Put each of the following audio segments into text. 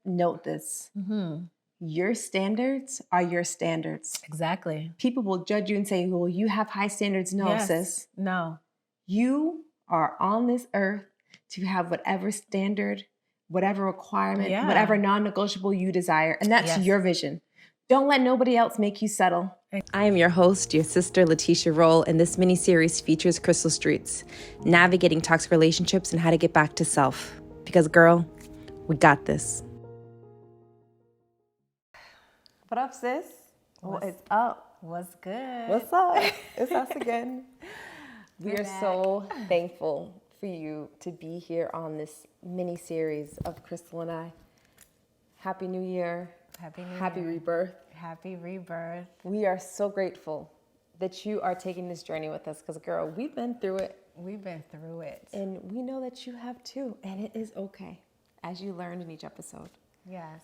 note this. Your standards are your standards. Exactly. People will judge you and say, well, you have high standards. No, Yes. sis. No. You are on this earth to have whatever standard, whatever requirement, whatever non-negotiable you desire. And that's your vision. Don't let nobody else make you settle. I am your host, your sister, Letitia Roll, and this mini-series features Crystal Streets, navigating toxic relationships and how to get back to self. Because, girl, we got this. What up, sis? What's up? What's good? What's up? It's us again. We are so thankful for you to be here on this mini-series of Crystal and I. Happy New Year. Happy rebirth. Happy rebirth. We are so grateful that you are taking this journey with us because, girl, we've been through it. We've been through it. And we know that you have too. And it is okay, as you learned in each episode. Yes.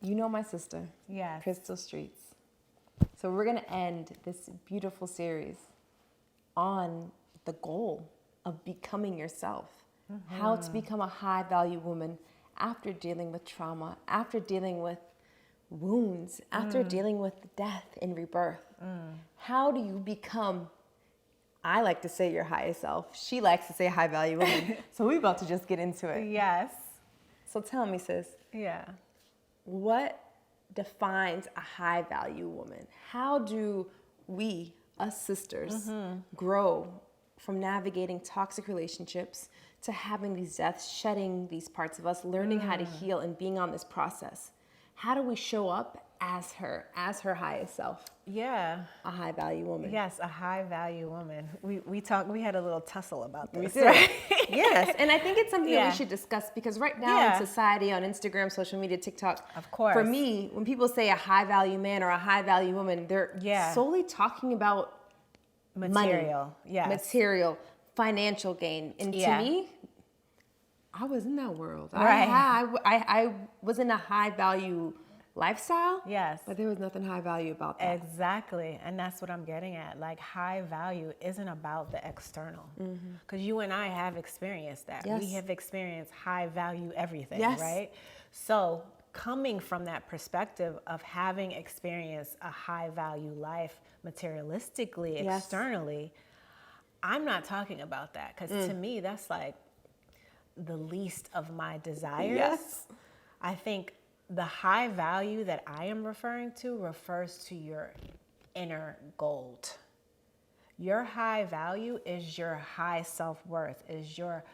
You know my sister. Yes. Crystal Streets. So we're going to end this beautiful series on the goal of becoming yourself. How to become a high-value woman after dealing with trauma, after dealing with wounds, after dealing with death and rebirth. How do you become, I like to say your highest self. She likes to say high-value woman. So we're about to just get into it. Yes. So tell me, sis. Yeah. What defines a high-value woman? How do we, us sisters, grow from navigating toxic relationships to having these deaths, shedding these parts of us, learning how to heal and being on this process? How do we show up as her highest self? Yeah. A high-value woman. Yes, a high-value woman. We had a little tussle about this. We did. Right? Yes, and I think it's something that we should discuss because right now in society, on Instagram, social media, TikTok, of course. For me, when people say a high-value man or a high-value woman, they're solely talking about material, money, material, financial gain. And to me, I was in that world. Right. I was in a high-value lifestyle. Yes. But there was nothing high value about that. Exactly. And that's what I'm getting at. Like, high value isn't about the external. Because you and I have experienced that. Yes. We have experienced high value everything, yes. right? So coming from that perspective of having experienced a high value life materialistically, externally, I'm not talking about that. Because to me, that's like the least of my desires. Yes. I think the high value that I am referring to refers to your inner gold. Your high value is your high self-worth, is your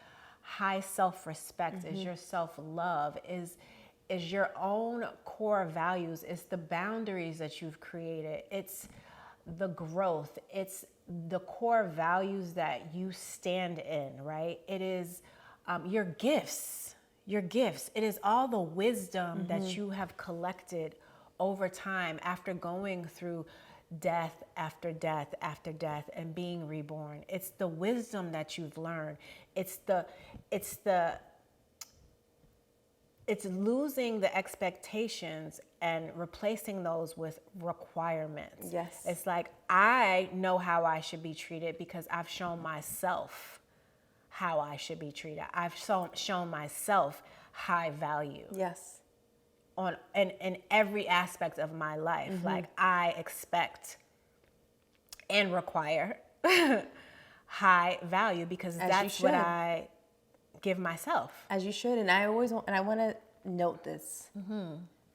high self-respect, is your self-love, is your own core values. It's the boundaries that you've created. It's the growth. It's the core values that you stand in, right? It is your gifts. Your gifts. It is all the wisdom that you have collected over time after going through death after death after death and being reborn. It's the wisdom that you've learned. It's losing the expectations and replacing those with requirements. Yes. It's like, I know how I should be treated because I've shown myself how I should be treated. I've shown myself high value. Yes. In every aspect of my life. Like, I expect and require high value because that's what I give myself. As you should. And I want to note this.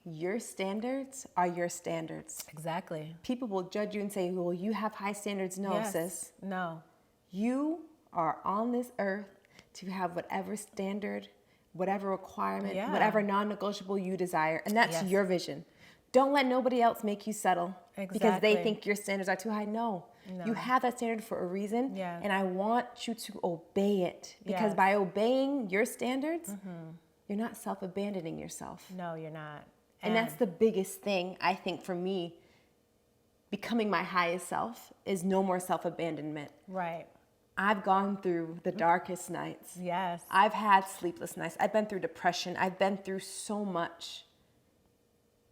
Your standards are your standards. Exactly. People will judge you and say, well, you have high standards. No, sis. No. You are on this earth to have whatever standard, whatever requirement, whatever non-negotiable you desire. And that's your vision. Don't let nobody else make you settle because they think your standards are too high. No. You have that standard for a reason. And I want you to obey it because by obeying your standards, you're not self-abandoning yourself. No, you're not. And that's the biggest thing, I think, for me. Becoming my highest self is no more self-abandonment. Right. I've gone through the darkest nights. Yes. I've had sleepless nights. I've been through depression. I've been through so much.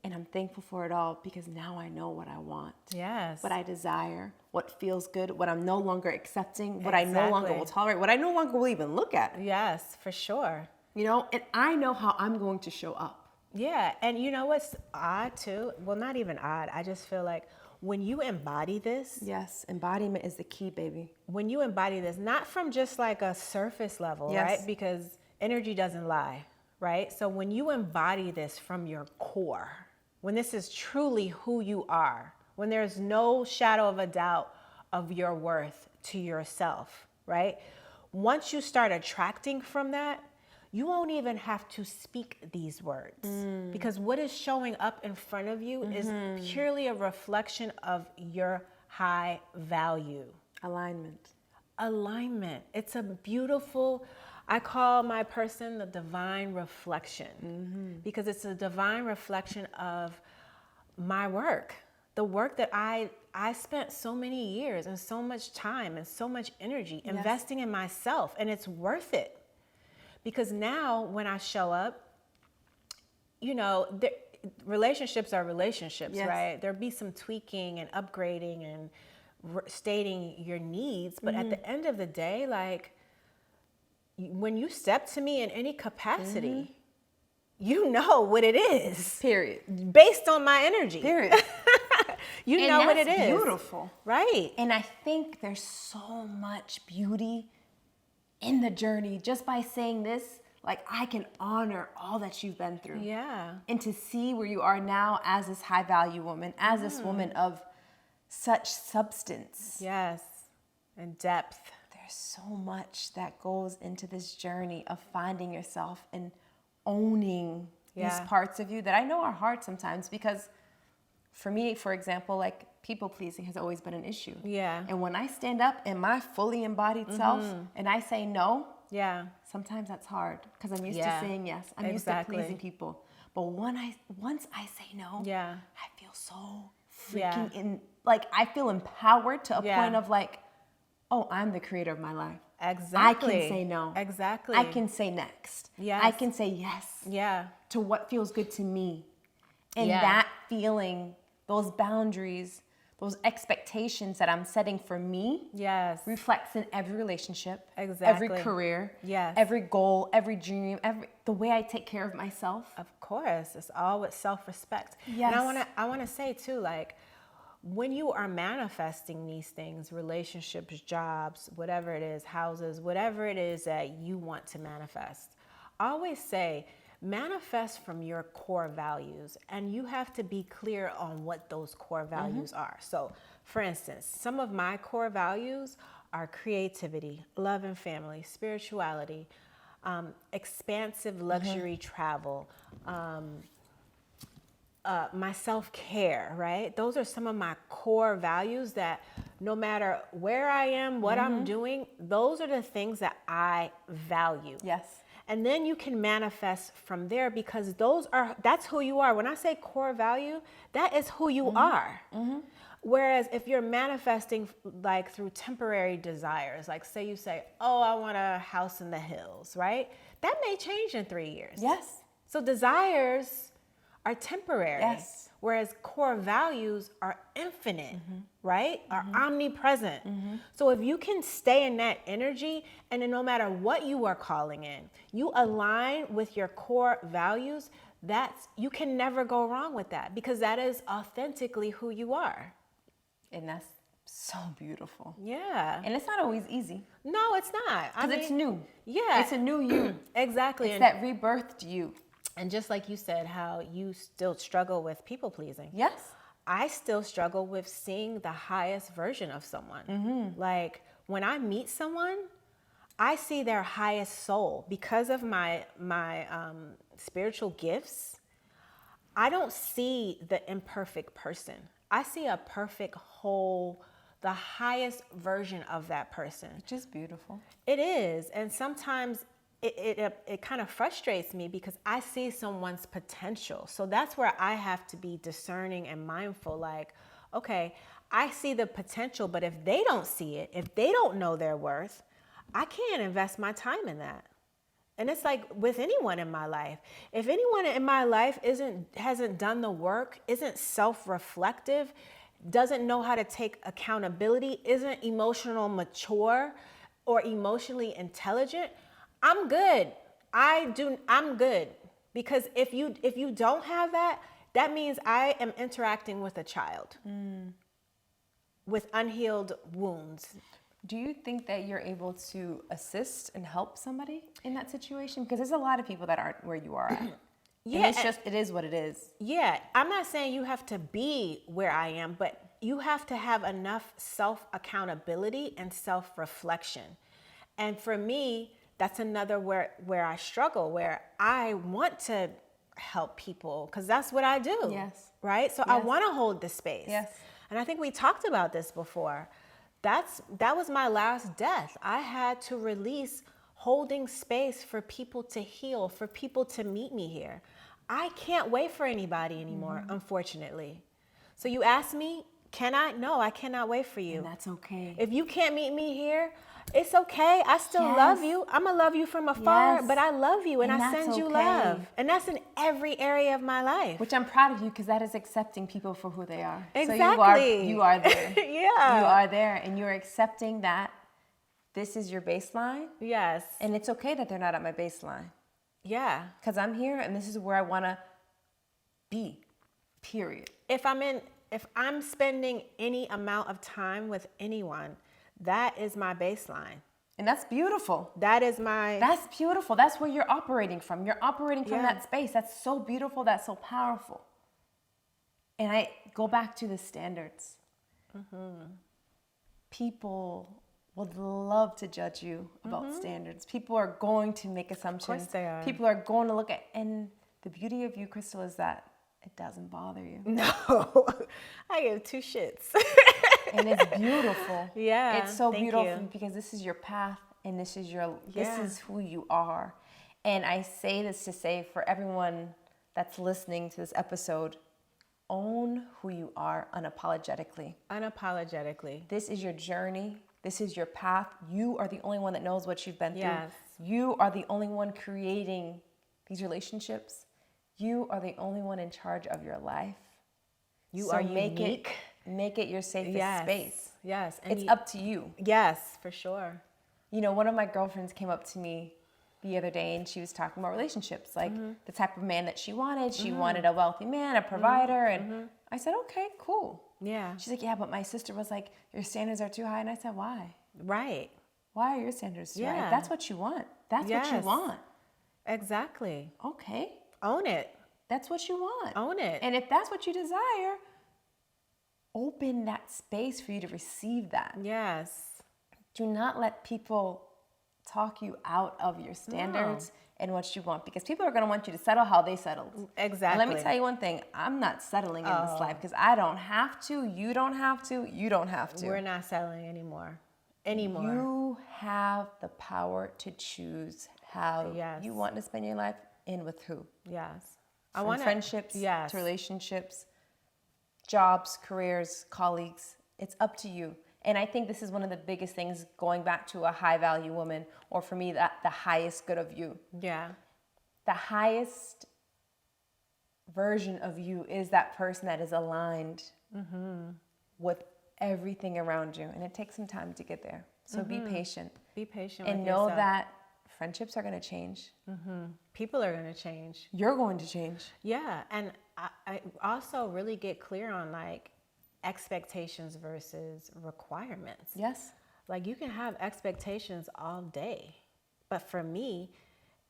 And I'm thankful for it all because now I know what I want. Yes. What I desire, what feels good, what I'm no longer accepting, what I no longer will tolerate, what I no longer will even look at. Yes, for sure. You know, and I know how I'm going to show up. Yeah. And you know what's odd too? Well, not even odd. I just feel like when you embody this, Yes, embodiment is the key, baby. when you embody this, not from just like a surface level, Yes. right? Because energy doesn't lie, right? So when you embody this from your core, when this is truly who you are, when there's no shadow of a doubt of your worth to yourself, right? Once you start attracting from that, you won't even have to speak these words because what is showing up in front of you is purely a reflection of your high value. Alignment. It's a beautiful, I call my person the divine reflection because it's a divine reflection of my work, the work that I spent so many years and so much time and so much energy investing in myself, and it's worth it. Because now when I show up, you know, relationships are relationships, right? There'll be some tweaking and upgrading and stating your needs. But at the end of the day, like when you step to me in any capacity, you know what it is. Period. Based on my energy. Period. You know what it is. Beautiful. Right. And I think there's so much beauty in the journey just by saying this. Like, I can honor all that you've been through. Yeah. And to see where you are now as this high value woman, as this woman of such substance. Yes. And depth. There's so much that goes into this journey of finding yourself and owning these parts of you that I know are hard sometimes, because for me, for example, like people pleasing has always been an issue. Yeah. And when I stand up in my fully embodied self and I say no, sometimes that's hard because I'm used to saying yes. I'm used to pleasing people. But once I say no, I feel so freaking like I feel empowered to a point of like, oh, I'm the creator of my life. Exactly. I can say no. Exactly. I can say next. Yes. I can say yes. To what feels good to me. And that feeling, those boundaries, those expectations that I'm setting for me reflects in every relationship, every career, every goal, every dream, the way I take care of myself. Of course. It's all with self-respect. Yes. And I wanna say too, like, when you are manifesting these things, relationships, jobs, whatever it is, houses, whatever it is that you want to manifest, I always say, manifest from your core values, and you have to be clear on what those core values are. So, for instance, some of my core values are creativity, love and family, spirituality, expansive luxury travel, my self-care, right? Those are some of my core values that no matter where I am, what I'm doing, those are the things that I value. Yes. And then you can manifest from there because that's who you are. When I say core value, that is who you are. Whereas if you're manifesting like through temporary desires, like say you say, oh, I want a house in the hills, right? That may change in 3 years. Yes. So desires are temporary. Yes. Whereas core values are infinite, right? Are omnipresent. So if you can stay in that energy, and then no matter what you are calling in, you align with your core values, you can never go wrong with that because that is authentically who you are. And that's so beautiful. Yeah. And it's not always easy. No, it's not. Because it's new. Yeah. It's a new you. Exactly. It's that rebirthed you. And just like you said, how you still struggle with people pleasing. Yes. I still struggle with seeing the highest version of someone. Like when I meet someone, I see their highest soul because of my spiritual gifts. I don't see the imperfect person. I see a perfect whole, the highest version of that person. Which is beautiful. It is. And sometimes it kind of frustrates me because I see someone's potential. So that's where I have to be discerning and mindful. Like, okay, I see the potential, but if they don't see it, if they don't know their worth, I can't invest my time in that. And it's like with anyone in my life. If anyone in my life hasn't done the work, isn't self-reflective, doesn't know how to take accountability, isn't emotional mature or emotionally intelligent, I'm good. I'm good. Because if you don't have that, that means I am interacting with a child with unhealed wounds. Do you think that you're able to assist and help somebody in that situation? Because there's a lot of people that aren't where you are at. Yeah, and it's just, it is what it is. Yeah, I'm not saying you have to be where I am, but you have to have enough self-accountability and self-reflection. And for me, that's another where I struggle, where I want to help people because that's what I do. Yes. Right? So I want to hold the space. Yes. And I think we talked about this before. That was my last death. I had to release holding space for people to heal, for people to meet me here. I can't wait for anybody anymore, unfortunately. So you ask me, can I? No, I cannot wait for you. And that's okay. If you can't meet me here, it's okay. I still love you. I'm going to love you from afar, but I love you and I send you love. And that's in every area of my life. Which I'm proud of you because that is accepting people for who they are. Exactly. So you are there. Yeah. You are there and you're accepting that this is your baseline. Yes. And it's okay that they're not at my baseline. Yeah. Because I'm here and this is where I want to be, period. If I'm spending any amount of time with anyone, that is my baseline. And that's beautiful. That's beautiful. That's where you're operating from. You're operating from that space. That's so beautiful. That's so powerful. And I go back to the standards. People would love to judge you about standards. People are going to make assumptions. Of course they are. People are going to look at, and the beauty of you, Crystal, is that it doesn't bother you. No, I give two shits. And it's beautiful. Yeah, it's so thank beautiful you. because this is your path and this is who you are. And I say this to say for everyone that's listening to this episode, own who you are unapologetically. Unapologetically. This is your journey. This is your path. You are the only one that knows what you've been Yes. through. You are the only one creating these relationships. You are the only one in charge of your life. You are unique. Make it your safest space. Yes. And it's up to you. Yes, for sure. You know, one of my girlfriends came up to me the other day and she was talking about relationships, like the type of man that she wanted. She wanted a wealthy man, a provider. And I said, okay, cool. Yeah. She's like, yeah, but my sister was like, your standards are too high. And I said, why? Right. Why are your standards too high? Yeah. That's what you want. That's what you want. Exactly. Okay. Own it. That's what you want. Own it. And if that's what you desire, open that space for you to receive that. Yes. Do not let people talk you out of your standards and what you want, because people are going to want you to settle how they settled. Exactly. And let me tell you one thing. I'm not settling in this life because I don't have to. You don't have to. You don't have to. We're not settling anymore. You have the power to choose how you want to spend your life and with who. Yes. From friendships to relationships, jobs, careers, colleagues. It's up to you. And I think this is one of the biggest things, going back to a high value woman, or for me, that the highest good of you. Yeah. The highest version of you is that person that is aligned with everything around you. And it takes some time to get there. So be patient. Be patient and with know yourself. that friendships are going to change. People are going to change. You're going to change. Yeah. And I also really get clear on like expectations versus requirements. Yes. Like you can have expectations all day, but for me,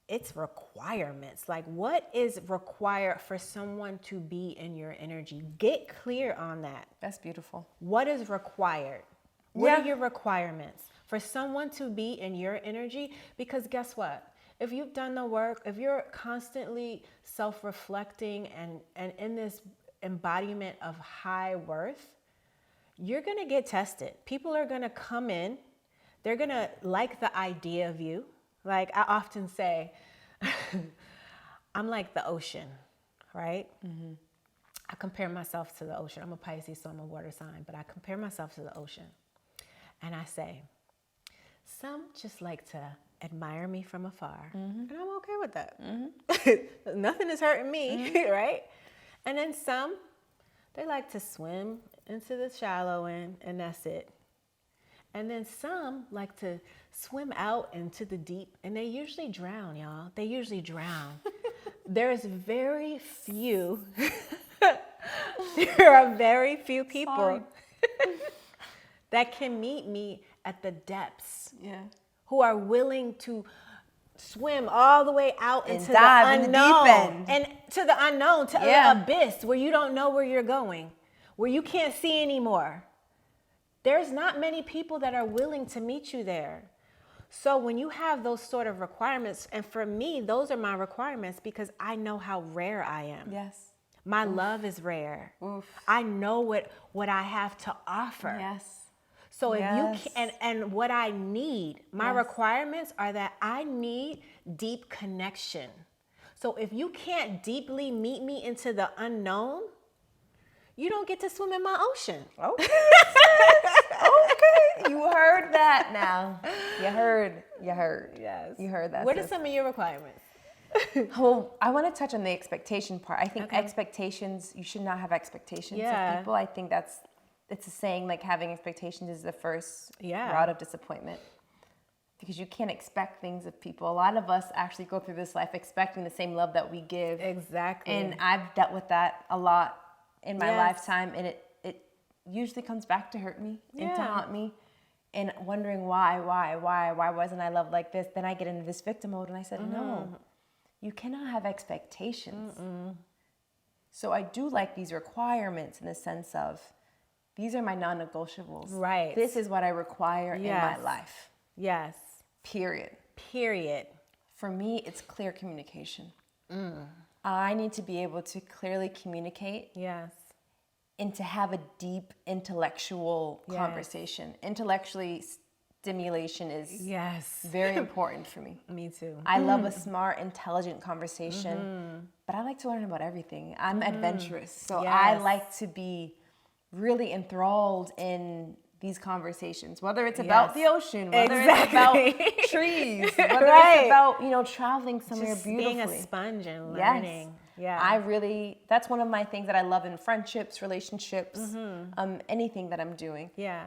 it's requirements. Like what is required for someone to be in your energy? Get clear on that. That's beautiful. What is required? What are your requirements for someone to be in your energy? Because guess what? If you've done the work, if you're constantly self-reflecting and in this embodiment of high worth, you're going to get tested. People are going to come in. They're going to like the idea of you. Like I often say, I'm like the ocean, right? I compare myself to the ocean. I'm a Pisces, so I'm a water sign, but I compare myself to the ocean. And I say, some just like to admire me from afar. And I'm okay with that. Nothing is hurting me, right? And then some, they like to swim into the shallow end, and that's it. And then some like to swim out into the deep, and they usually drown, y'all. They usually drown. there's very few, there are very few people Sorry. that can meet me at the depths, Yeah. who are willing to swim all the way out And into dive the in the unknown, deep end. and to the unknown, to Yeah. the abyss where you don't know where you're going, where you can't see anymore. There's not many people that are willing to meet you there. So when you have those sort of requirements, and for me, those are my requirements because I know how rare I am. Yes. My love is rare. Oof. I know what I have to offer. Yes. So if Yes. you can, and what I need, my Yes. requirements are that I need deep connection. So if you can't deeply meet me into the unknown, you don't get to swim in my ocean. Okay. Okay. You heard that now. You heard. Yes. You heard that. What are sis. some of your requirements? Well, I want to touch on the expectation part. I think Okay. expectations, you should not have expectations Yeah. of people. I think it's a saying, like having expectations is the first Yeah. route of disappointment. Because you can't expect things of people. A lot of us actually go through this life expecting the same love that we give. Exactly. And I've dealt with that a lot in my Yes. lifetime, and it usually comes back to hurt me and to Yeah. haunt me, and wondering why wasn't I loved like this? Then I get into this victim mode, and I said, no, you cannot have expectations. So I do like these requirements in the sense of, these are my non-negotiables. Right. This is what I require in my Yes. life. Yes. Period. Period. For me, it's clear communication. I need to be able to clearly communicate Yes. and to have a deep intellectual Yes. conversation. Intellectually, stimulation is Yes. very important for me. Me too. I love a smart, intelligent conversation, but I like to learn about everything. I'm adventurous, so I Yes. like to be really enthralled in these conversations, whether it's about Yes. the ocean, whether Exactly. it's about trees, whether Right. it's about, traveling somewhere Just beautifully. being a sponge and Yes. learning. Yeah. That's one of my things that I love in friendships, relationships, anything that I'm doing. Yeah.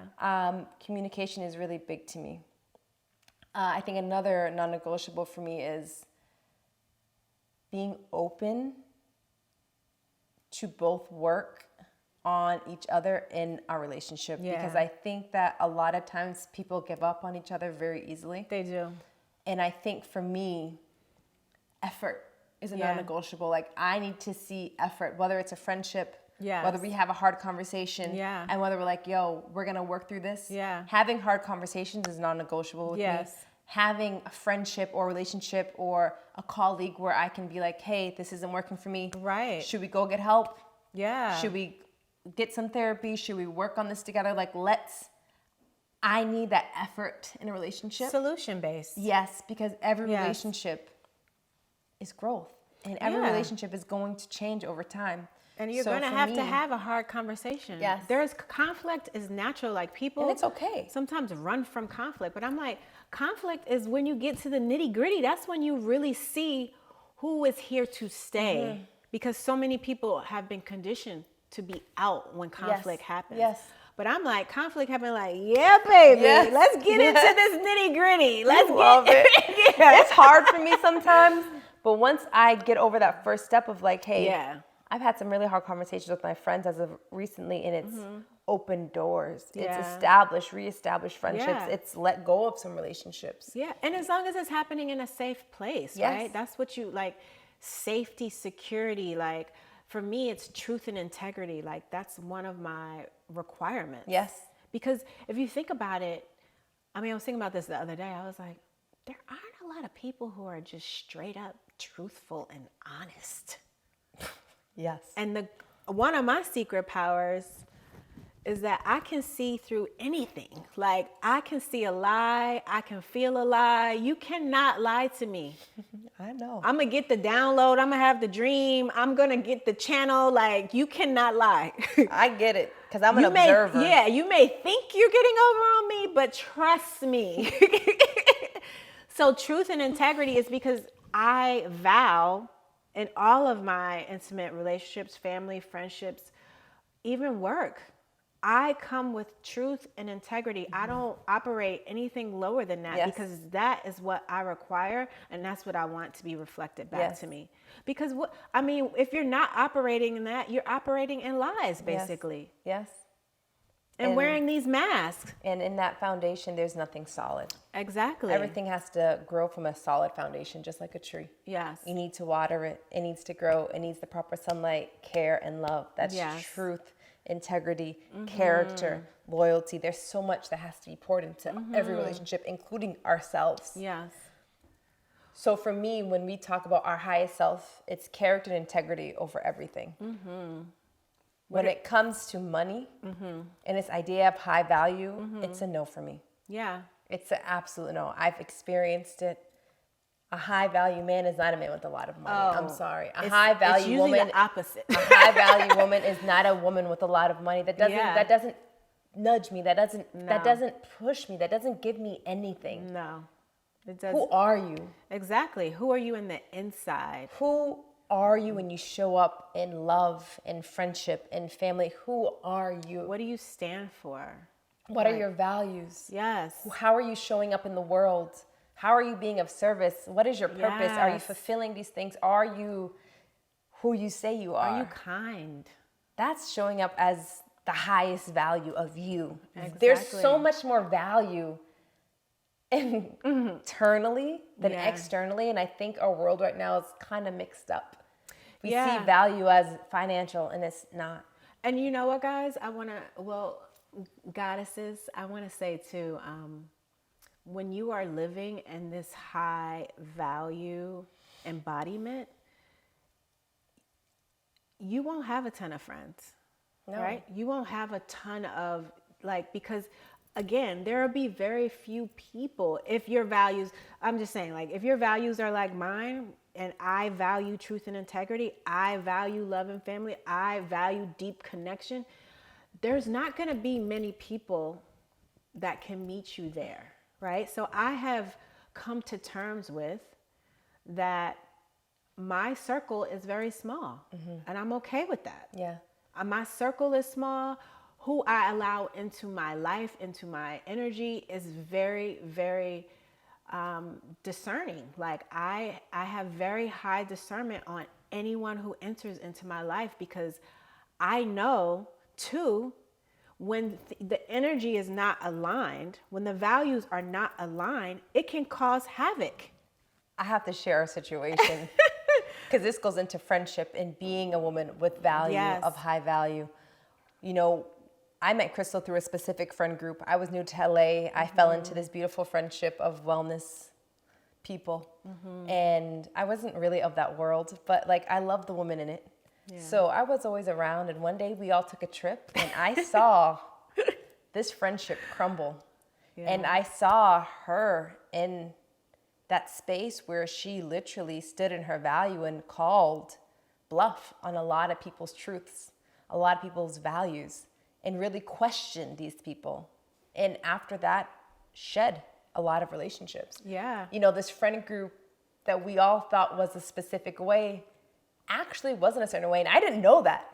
Communication is really big to me. I think another non-negotiable for me is being open to both work on each other in our relationship. Yeah. Because I think that a lot of times people give up on each other very easily. They do. And I think for me, effort is a Yeah. non-negotiable. Like, I need to see effort, whether it's a friendship, Yes. whether we have a hard conversation, Yeah. and whether we're like, yo, we're going to work through this. Yeah. Having hard conversations is non-negotiable with me. Yes. Having a friendship or relationship or a colleague where I can be like, hey, this isn't working for me. Right. Should we go get help? Yeah. Should we get some therapy? Should we work on this together? Like, I need that effort in a relationship. Solution based. Yes, because every Yes. relationship is growth. And every Yeah. relationship is going to change over time. And you're So going to for have me- to have a hard conversation. Yes. There's conflict is natural. Like, people And it's okay. sometimes run from conflict. But I'm like, conflict is when you get to the nitty gritty. That's when you really see who is here to stay. Because so many people have been conditioned to be out when conflict happens. Yes. But I'm like, conflict happened, like, yeah, baby, Yes. let's get Yes. into this nitty gritty. Let's love get it. Yeah. It's hard for me sometimes, but once I get over that first step of like, hey, Yeah. I've had some really hard conversations with my friends as of recently, and it's open doors. Yeah. It's reestablished friendships. Yeah. It's let go of some relationships. Yeah, and as long as it's happening in a safe place, Yes. right? That's what you like, safety, security. Like, for me, it's truth and integrity. Like, that's one of my requirements. Yes. Because if you think about it, I mean, I was thinking about this the other day. I was like, there aren't a lot of people who are just straight up truthful and honest. Yes. And one of my secret powers is that I can see through anything. Like, I can see a lie. I can feel a lie. You cannot lie to me. I know. I'm going to get the download. I'm going to have the dream. I'm going to get the channel. Like, you cannot lie. I get it, because I'm an You observer. you may think you're getting over on me, but trust me. So truth and integrity is because I vow in all of my intimate relationships, family, friendships, even work, I come with truth and integrity. I don't operate anything lower than that because that is what I require, and that's what I want to be reflected back to me. Because if you're not operating in that, you're operating in lies, basically. Yes. And wearing these masks. And in that foundation, there's nothing solid. Exactly. Everything has to grow from a solid foundation, just like a tree. Yes. You need to water it. It needs to grow. It needs the proper sunlight, care, and love. That's truth, integrity, character, loyalty. There's so much that has to be poured into every relationship, including ourselves. Yes. So for me, when we talk about our highest self, it's character and integrity over everything. When it comes to money and this idea of high value, it's a no for me. Yeah. It's an absolute no. I've experienced it. A high value man is not a man with a lot of money. I'm sorry. A high value woman, the opposite. A high value woman is not a woman with a lot of money. That doesn't nudge me. That doesn't push me. That doesn't give me anything. No. It doesn't. Who are you? Exactly. Who are you in the inside? Who are you when you show up in love and friendship and family? Who are you? What do you stand for? What are your values? Yes. How are you showing up in the world? How are you being of service? What is your purpose? Are you fulfilling these things? Are you who you say you are? Are you kind? That's showing up as the highest value of you. Exactly. There's so much more value internally than externally. And I think our world right now is kind of mixed up. We see value as financial, and it's not. And you know what, guys? Goddesses, I want to say too, when you are living in this high value embodiment, you won't have a ton of friends, right? You won't have a ton of because again, there will be very few people. If your values, I'm just saying, if your values are like mine, and I value truth and integrity, I value love and family, I value deep connection, there's not going to be many people that can meet you there, right? So I have come to terms with that my circle is very small, and I'm okay with that. Yeah. My circle is small. Who I allow into my life, into my energy is very, very discerning. I have very high discernment on anyone who enters into my life, because I know too, when the energy is not aligned, when the values are not aligned, it can cause havoc. I have to share a situation because this goes into friendship and being a woman with value, of high value. You know, I met Crystal through a specific friend group. I was new to LA. I fell into this beautiful friendship of wellness people. And I wasn't really of that world, but I love the woman in it. Yeah. So I was always around, and one day we all took a trip, and I saw this friendship crumble. Yeah. And I saw her in that space where she literally stood in her value and called bluff on a lot of people's truths, a lot of people's values, and really questioned these people. And after that, shed a lot of relationships. Yeah. You know, this friend group that we all thought was a specific way actually wasn't a certain way. And I didn't know that.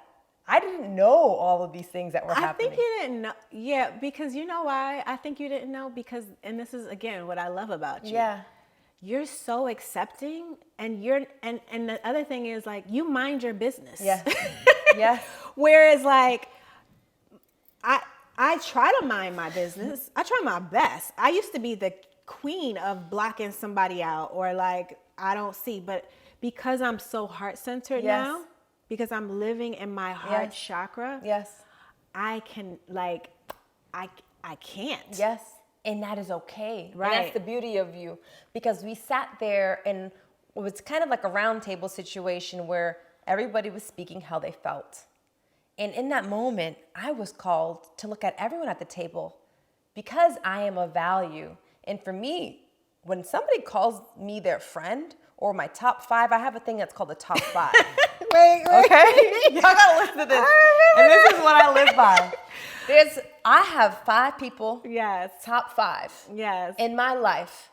I didn't know all of these things that were happening. I think you didn't know. Yeah, because you know why I think you didn't know? Because, and this is, again, what I love about you. Yeah. You're so accepting, and and the other thing is, you mind your business. Yeah. Yeah. Whereas, I try to mind my business. I try my best. I used to be the queen of blocking somebody out, or I don't see. But because I'm so heart-centered now, because I'm living in my heart chakra, I can, I can't. Yes. And that is okay. Right. And that's the beauty of you. Because we sat there, and it was kind of like a round table situation where everybody was speaking how they felt. And in that moment, I was called to look at everyone at the table because I am of value. And for me, when somebody calls me their friend or my top 5, I have a thing that's called the top 5. Wait. Okay? Y'all gotta listen to this. And this is what I live by. I have 5 people, top 5 in my life.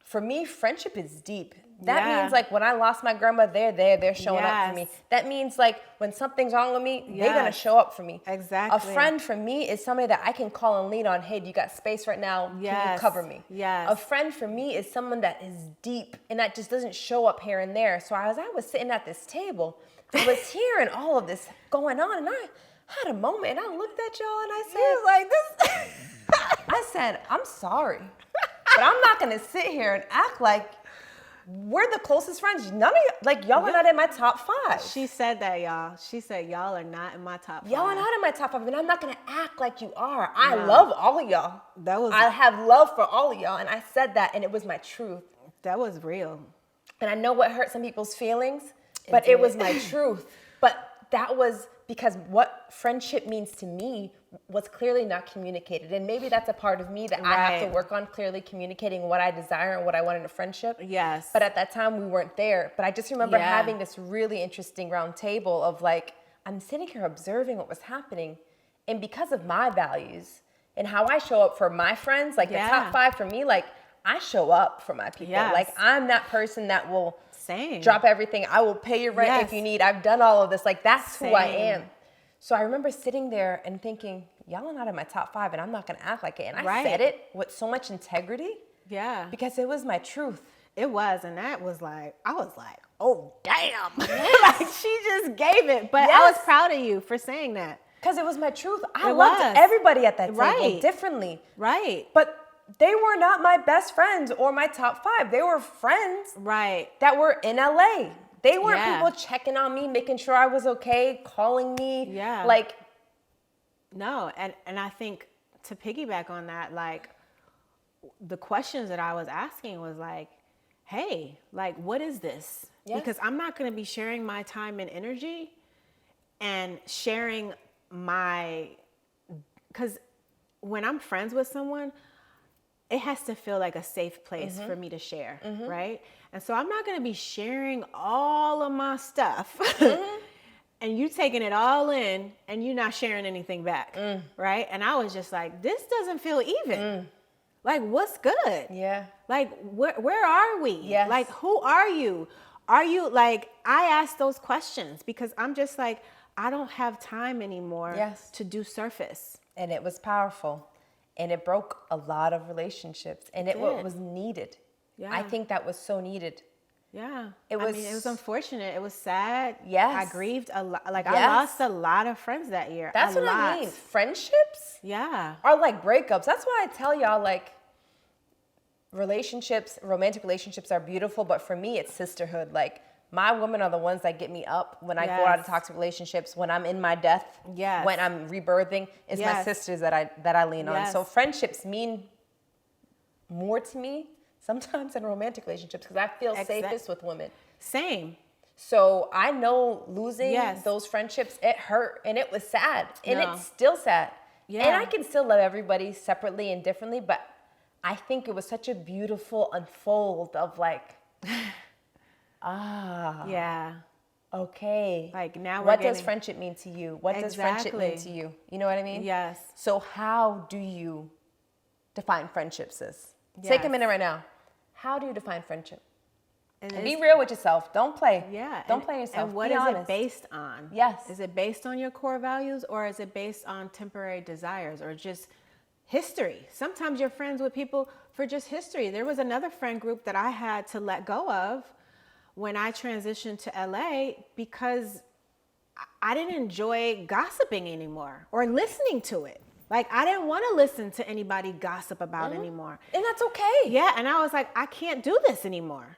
For me, friendship is deep. That means like when I lost my grandma, they're showing up for me. Yes. That means like when something's wrong with me, they're gonna Yes. show up for me. Exactly. A friend for me is somebody that I can call and lean on. Hey, do you got space right now? Can you Yes. cover me? Yes. A friend for me is someone that is deep and that just doesn't show up here and there. So as I was sitting at this table, I was hearing all of this going on, and I had a moment, and I looked at y'all and I said, like this. I said, I'm sorry, but I'm not gonna sit here and act like we're the closest friends. None of you, like y'all are not in my top 5. She said that, y'all. She said, y'all are not in my top 5. Y'all are not in my top 5, and I'm not gonna act like you are. I love all of y'all. I have love for all of y'all, and I said that, and it was my truth. That was real. And I know what hurt some people's feelings, but it was my truth. But that was because what friendship means to me was clearly not communicated. And maybe that's a part of me that I have to work on, clearly communicating what I desire and what I want in a friendship. Yes. But at that time, we weren't there. But I just remember having this really interesting round table of like, I'm sitting here observing what was happening. And because of my values and how I show up for my friends, like the top 5 for me, like I show up for my people. Yes. Like I'm that person that will Same. drop everything. I will pay your rent if you need. I've done all of this. Like that's who I am. So I remember sitting there and thinking, y'all are not in my top 5 and I'm not going to act like it. And I said it with so much integrity. Yeah. Because it was my truth. It was. And that was like, I was like, oh, damn. Like she just gave it. But I was proud of you for saying that. Because it was my truth. I loved everybody at that table differently. Right. But they were not my best friends or my top 5. They were friends that were in LA. They weren't people checking on me, making sure I was okay, calling me. Yeah. Like, no. And I think to piggyback on that, like the questions that I was asking was like, hey, like, what is this? Because I'm not going to be sharing my time and energy and sharing because when I'm friends with someone, it has to feel like a safe place for me to share, right? And so I'm not going to be sharing all of my stuff and you taking it all in and you not sharing anything back, right? And I was just like, this doesn't feel even. Like, what's good? Yeah. Like, where are we? Yes. Like, who are you? Are you, like, I ask those questions because I'm just like, I don't have time anymore to do surface. And it was powerful. And it broke a lot of relationships. And it was needed. Yeah. I think that was so needed. Yeah. It was unfortunate. It was sad. Yes. I grieved a lot. Like, I lost a lot of friends that year. That's what I mean. Friendships are like breakups. That's why I tell y'all, like, relationships, romantic relationships are beautiful. But for me, it's sisterhood. Like, my women are the ones that get me up when I go out of toxic relationships, when I'm in my death, when I'm rebirthing. It's my sisters that I lean on. So friendships mean more to me sometimes in romantic relationships because I feel safest with women. Same. So I know losing those friendships, it hurt and it was sad and it's still sad. Yeah. And I can still love everybody separately and differently, but I think it was such a beautiful unfold of like, okay. Like now what does friendship mean to you? What does friendship mean to you? You know what I mean? Yes. So how do you define friendship, sis? Take a minute right now. How do you define friendship? And be real with yourself. Don't play. Yeah. Don't play yourself. And what is it based on? Yes. Is it based on your core values or is it based on temporary desires or just history? Sometimes you're friends with people for just history. There was another friend group that I had to let go of when I transitioned to LA because I didn't enjoy gossiping anymore or listening to it. Like, I didn't want to listen to anybody gossip about anymore. And that's okay. Yeah, and I was like, I can't do this anymore.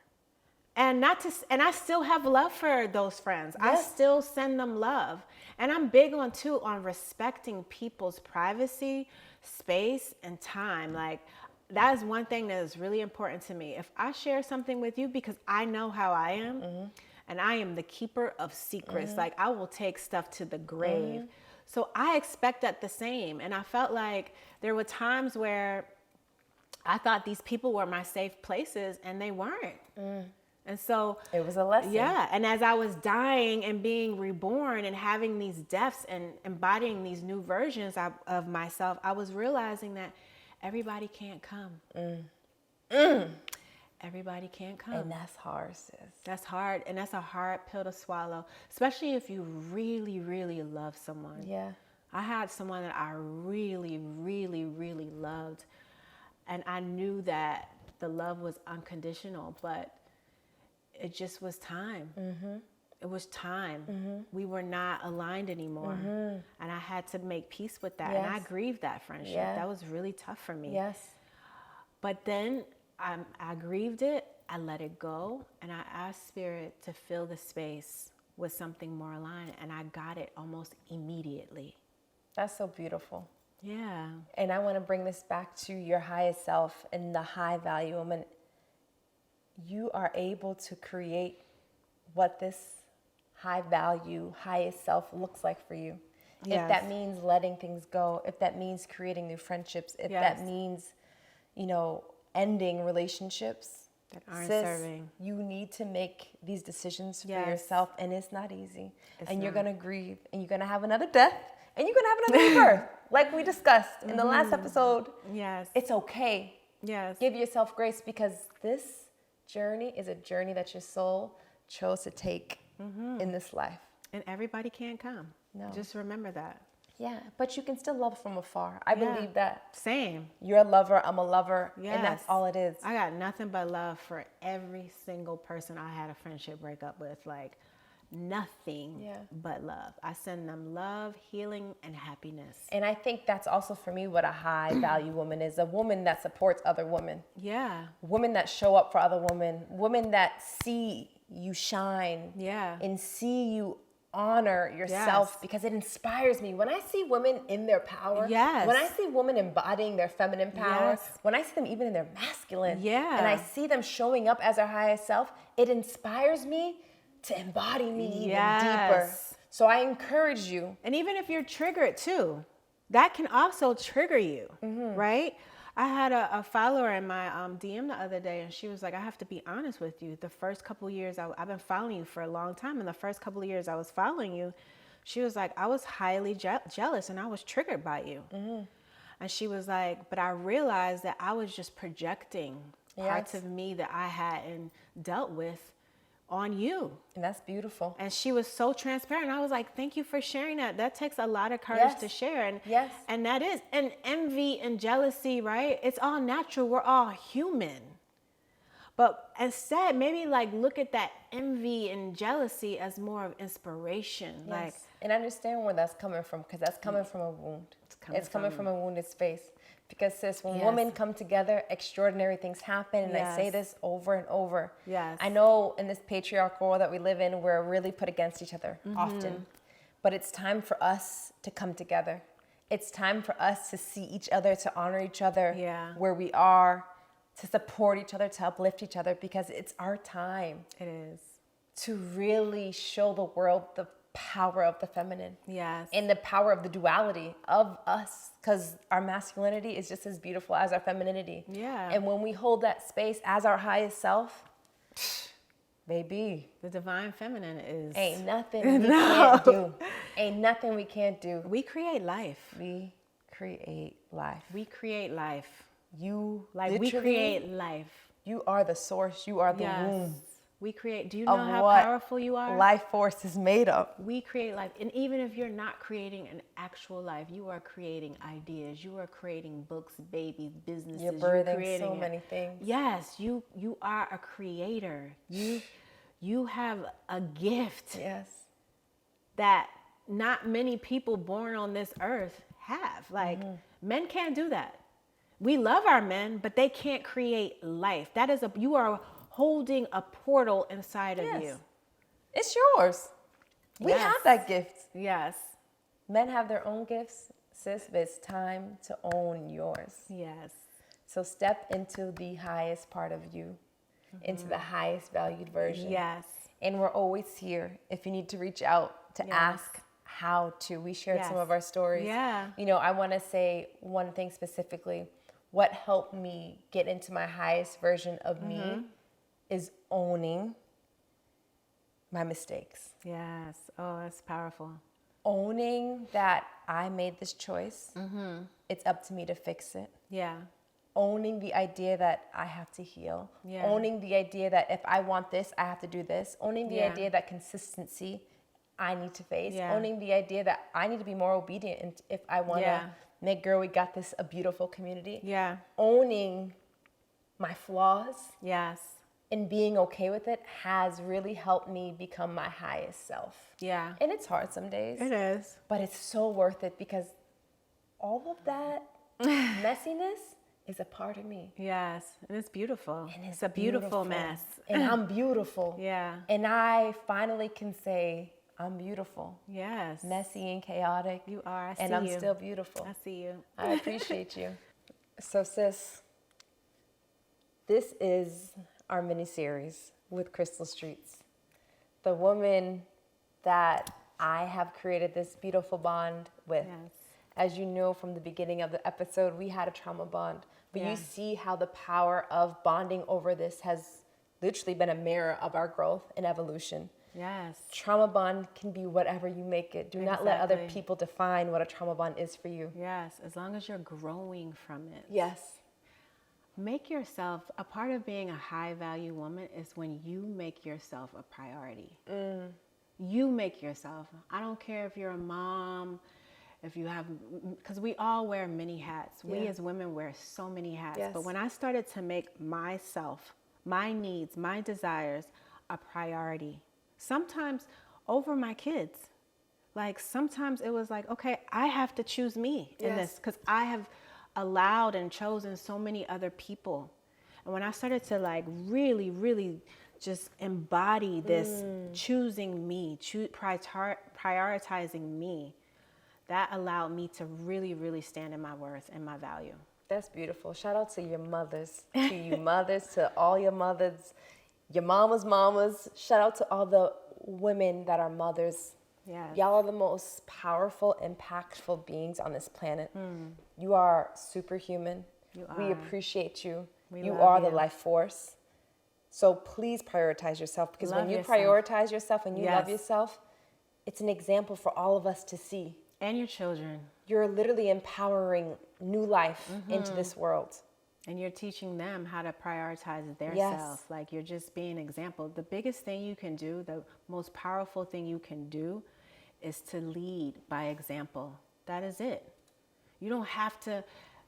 And I still have love for those friends. Yes. I still send them love. And I'm big on respecting people's privacy, space, and time. Like, that is one thing that is really important to me. If I share something with you because I know how I am, and I am the keeper of secrets, like I will take stuff to the grave. So I expect that the same. And I felt like there were times where I thought these people were my safe places and they weren't. And so it was a lesson. Yeah. And as I was dying and being reborn and having these deaths and embodying these new versions of myself, I was realizing that everybody can't come. everybody can't come. And that's hard, sis. That's hard. And that's a hard pill to swallow, especially if you really, really love someone. Yeah. I had someone that I really, really, really loved. And I knew that the love was unconditional, but it just was time. It was time. We were not aligned anymore. And I had to make peace with that. Yes. And I grieved that friendship. Yeah. That was really tough for me. Yes. But then I grieved it. I let it go. And I asked Spirit to fill the space with something more aligned. And I got it almost immediately. That's so beautiful. Yeah. And I want to bring this back to your highest self and the high value woman. You are able to create what this high value, highest self looks like for you. Yes. If that means letting things go, if that means creating new friendships, if that means, ending relationships that aren't sis, serving. You need to make these decisions for yourself, and it's not easy. You're going to grieve, and you're going to have another death, and you're going to have another rebirth, like we discussed in the last episode. Yes. It's okay. Yes. Give yourself grace, because this journey is a journey that your soul chose to take in this life. And everybody can't come. No. Just remember that. Yeah, but you can still love from afar. I believe that. Same. You're a lover, I'm a lover, Yes. and that's all it is. I got nothing but love for every single person I had a friendship breakup with. Like, nothing but love. I send them love, healing, and happiness. And I think that's also for me what a high value woman is. A woman that supports other women. Yeah. Women that show up for other women. Women that see you shine. Yeah. And see you honor yourself, because it inspires me. When I see women in their power, when I see women embodying their feminine power, when I see them even in their masculine, and I see them showing up as their highest self, it inspires me to embody me even deeper. So I encourage you. And even if you're triggered too, that can also trigger you, right? I had a follower in my DM the other day, and she was like, I have to be honest with you. The first couple of years, I've been following you for a long time. And the first couple of years I was following you, she was like, I was highly jealous, and I was triggered by you. And she was like, but I realized that I was just projecting parts of me that I hadn't dealt with on you. And that's beautiful. And she was so transparent. I was like, thank you for sharing that. That takes a lot of courage to share. And and that is, and envy and jealousy, right? It's all natural. We're all human. But instead, maybe like look at that envy and jealousy as more of inspiration. Like, and understand where that's coming from, because that's coming from a wound. It's coming from a wounded space. Because sis, when women come together, extraordinary things happen. And I say this over and over. I know in this patriarchal world that we live in, we're really put against each other often. But it's time for us to come together. It's time for us to see each other, to honor each other where we are, to support each other, to uplift each other, because it's our time. It is. To really show the world the power of the feminine. And the power of the duality of us, because our masculinity is just as beautiful as our femininity. And when we hold that space as our highest self, baby, the divine feminine is ain't nothing we can't do. Ain't nothing we can't do. We create life. We create life. We create life. You we create life. You are the source. You are the womb. We create. Do you know how powerful you are? Life force is made of. We create life. And even if you're not creating an actual life, you are creating ideas. You are creating books, babies, businesses. You're birthing so many things. Yes, you are a creator. You have a gift. That not many people born on this earth have. Like, men can't do that. We love our men, but they can't create life. That is you are holding a portal inside of you. It's yours. We have that gift. Men have their own gifts, sis, but it's time to own yours. So step into the highest part of you, into the highest valued version. And we're always here if you need to reach out to ask how to. We shared some of our stories. I want to say one thing specifically. What helped me get into my highest version of me is owning my mistakes. Oh, that's powerful. Owning that I made this choice. It's up to me to fix it. owning the idea that I have to heal, Yeah. owning the idea that if I want this, I have to do this, owning the Yeah. idea that consistency I need to face, Yeah. owning the idea that I need to be more obedient if I want to Yeah. make Girl We Got This a beautiful community. Yeah. Owning my flaws Yes. and being okay with it has really helped me become my highest self. Yeah. And it's hard some days. It is. But it's so worth it because all of that messiness is a part of me. Yes. And it's beautiful. And it's a beautiful mess. And I'm beautiful. Yeah. And I finally can say, I'm beautiful. Yes. Messy and chaotic. You are. I see and I'm you. still beautiful. I see you. I appreciate you. So, sis, this is our mini-series with Crystal Streets. The woman that I have created this beautiful bond with. Yes. As you know from the beginning of the episode, we had a trauma bond. But Yeah. you see how the power of bonding over this has literally been a mirror of our growth and evolution. Yes. Trauma bond can be whatever you make it. Do not let other Exactly. people define what a trauma bond is for you. Yes. As long as you're growing from it. Yes. Make yourself, a part of being a high value woman is when you make yourself a priority. You make yourself. I don't care if you're a mom, if you have, because we all wear many hats. We Yeah. as women wear so many hats. Yes. But when I started to make myself, my needs, my desires a priority, sometimes over my kids. Like sometimes it was like, okay, I have to choose me in Yes. this because I have allowed and chosen so many other people. And when I started to like really, really just embody this choosing me, prioritizing me, that allowed me to really, really stand in my worth and my value. That's beautiful. Shout out to your mothers, to you mothers, to all your mothers, your mamas. Shout out to all the women that are mothers. Yes. Y'all are the most powerful, impactful beings on this planet. You are superhuman. You We are. appreciate you. We You love are the you. life force. So please prioritize yourself because when Love you yourself. prioritize yourself and you love Yes. yourself, it's an example for all of us to see. And your children. You're literally empowering new life into this world. And you're teaching them how to prioritize their Yes. self. Like you're just being an example. The biggest thing you can do, the most powerful thing you can do is to lead by example. That is it. You don't have to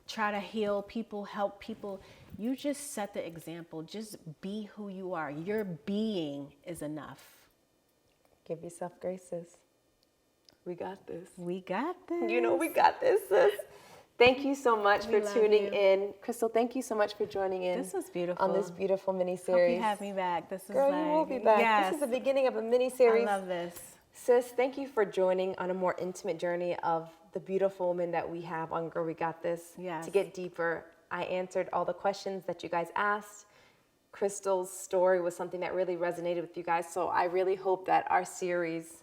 try to heal people, help people. You just set the example. Just be who you are. Your being is enough. Give yourself grace, sis. We got this. We got this. You know we got this, sis. Thank you so much We for love tuning you. in. Crystal, thank you so much for joining in. This was beautiful. On this beautiful Hope mini-series. you have me back. This is Girl, like, you will be back. Yes. This is the beginning of a I mini-series. love this. Sis, thank you for joining on a more intimate journey of the beautiful woman that we have on Girl We Got This. Yes. To get deeper, I answered all the questions that you guys asked. Crystal's story was something that really resonated with you guys. So I really hope that our series,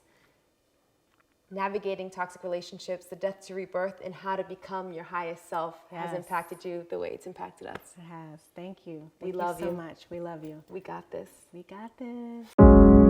Navigating Toxic Relationships, the Death to Rebirth, and How to Become Your Highest Self, has Yes. impacted you the way it's impacted us. It has. Thank you. We Thank love you so you. much. We love you. We got this. We got this.